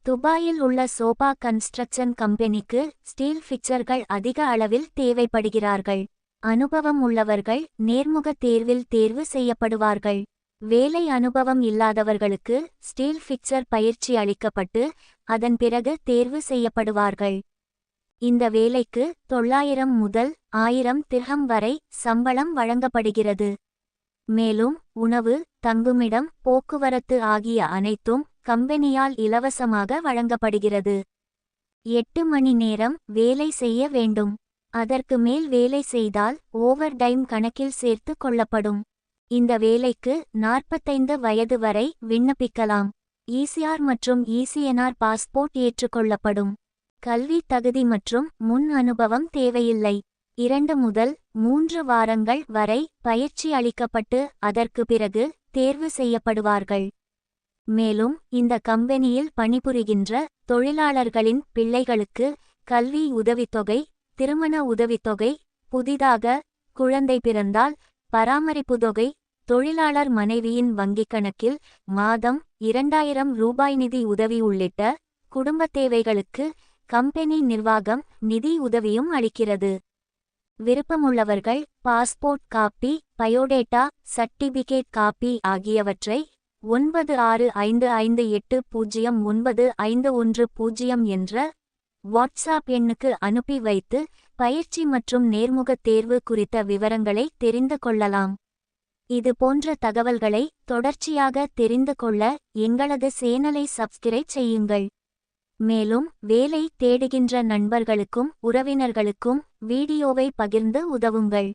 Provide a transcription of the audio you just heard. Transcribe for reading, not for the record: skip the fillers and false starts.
துபாயில் உள்ள sofa construction கம்பெனிக்கு ஸ்டீல் ஃபிக்சர்கள் அதிக அளவில் தேவைப்படுகிறார்கள். அனுபவம் உள்ளவர்கள் நேர்முக தேர்வில் தேர்வு செய்யப்படுவார்கள். வேலை அனுபவம் இல்லாதவர்களுக்கு ஸ்டீல் ஃபிக்சர் பயிற்சி அளிக்கப்பட்டு அதன் பிறகு தேர்வு செய்யப்படுவார்கள். இந்த வேலைக்கு 900 முதல் 1000 திர்ஹம் வரை சம்பளம் வழங்கப்படுகிறது. மேலும் உணவு, தங்குமிடம், போக்குவரத்து ஆகிய அனைத்தும் கம்பெனியால் இலவசமாக வழங்கப்படுகிறது. 8 மணி நேரம் வேலை செய்ய வேண்டும். அதற்கு மேல் வேலை செய்தால் ஓவர் டைம் கணக்கில் சேர்த்து கொள்ளப்படும். இந்த வேலைக்கு 45 வயது வரை விண்ணப்பிக்கலாம். ஈசிஆர் மற்றும் ஈசிஎன்ஆர் பாஸ்போர்ட் ஏற்றுக்கொள்ளப்படும். கல்வி தகுதி மற்றும் முன் அனுபவம் தேவையில்லை. 2 முதல் 3 வாரங்கள் வரை பயிற்சி அளிக்கப்பட்டு அதற்கு பிறகு தேர்வு செய்யப்படுவார்கள். மேலும் இந்த கம்பெனியில் பணிபுரிகின்ற தொழிலாளர்களின் பிள்ளைகளுக்கு கல்வி உதவித்தொகை, திருமண உதவித்தொகை, புதிதாக குழந்தை பிறந்தால் பராமரிப்பு தொகை, தொழிலாளர் மனைவியின் வங்கிக் கணக்கில் மாதம் 2000 ரூபாய் நிதி உதவி உள்ளிட்ட குடும்ப தேவைகளுக்கு கம்பெனி நிர்வாகம் நிதி உதவியும் அளிக்கிறது. விருப்பமுள்ளவர்கள் passport copy, biodata, certificate copy ஆகியவற்றை 9655809510 என்ற வாட்ஸ்ஆப் எண்ணுக்கு அனுப்பி வைத்து பயிற்சி மற்றும் நேர்முக தேர்வு குறித்த விவரங்களை தெரிந்து கொள்ளலாம். இது போன்ற தகவல்களை தொடர்ச்சியாக தெரிந்து கொள்ள எங்களது சேனலை சப்ஸ்கிரைப் செய்யுங்கள். மேலும் வேலை தேடுகின்ற நண்பர்களுக்கும் உறவினர்களுக்கும் வீடியோவை பகிர்ந்து உதவுங்கள்.